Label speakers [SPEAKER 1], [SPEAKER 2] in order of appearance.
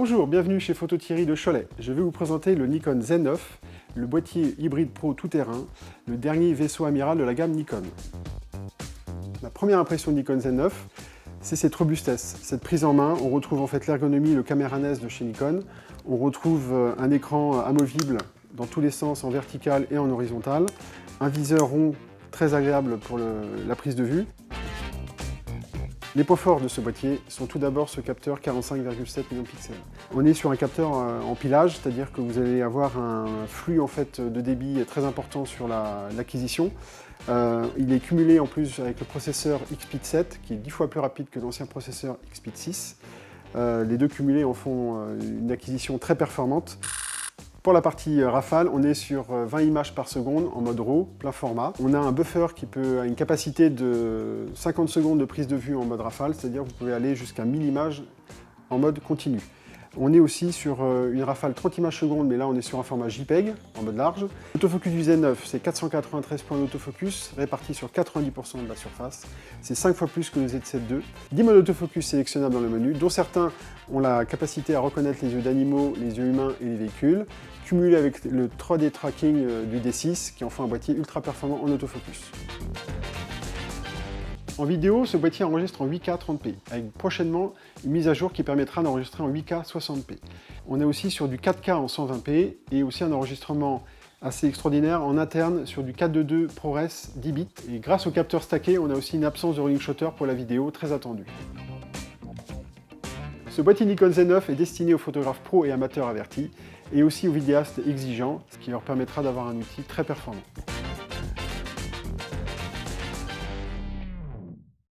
[SPEAKER 1] Bonjour, bienvenue chez Photo Thierry de Cholet. Je vais vous présenter le Nikon Z9, le boîtier hybride pro tout-terrain, le dernier vaisseau amiral de la gamme Nikon. Ma première impression de Nikon Z9, c'est cette robustesse, cette prise en main. On retrouve en fait l'ergonomie, le caméra NES de chez Nikon. On retrouve un écran amovible dans tous les sens, en vertical et en horizontal. Un viseur rond très agréable pour la prise de vue. Les points forts de ce boîtier sont tout d'abord ce capteur 45,7 millions de pixels. On est sur un capteur en pilage, c'est-à-dire que vous allez avoir un flux en fait, de débit très important sur l'acquisition. Il est cumulé en plus avec le processeur XPID 7 qui est 10 fois plus rapide que l'ancien processeur XPID 6. Les deux cumulés en font une acquisition très performante. Pour la partie rafale, on est sur 20 images par seconde en mode RAW, plein format. On a un buffer qui a une capacité de 50 secondes de prise de vue en mode rafale, c'est-à-dire que vous pouvez aller jusqu'à 1000 images en mode continu. On est aussi sur une rafale 30 images secondes, mais là on est sur un format JPEG en mode large. L'autofocus du Z9, c'est 493 points d'autofocus répartis sur 90% de la surface. C'est 5 fois plus que le Z7 II. 10 modes d'autofocus sélectionnables dans le menu, dont certains ont la capacité à reconnaître les yeux d'animaux, les yeux humains et les véhicules, cumulé avec le 3D tracking du D6 qui en fait un boîtier ultra performant en autofocus. En vidéo, ce boîtier enregistre en 8K 30p, avec prochainement une mise à jour qui permettra d'enregistrer en 8K 60p. On est aussi sur du 4K en 120p et aussi un enregistrement assez extraordinaire en interne sur du 422 ProRes 10 bits. Et grâce au capteur stacké, on a aussi une absence de rolling shutter pour la vidéo très attendue. Ce boîtier Nikon Z9 est destiné aux photographes pros et amateurs avertis, et aussi aux vidéastes exigeants, ce qui leur permettra d'avoir un outil très performant.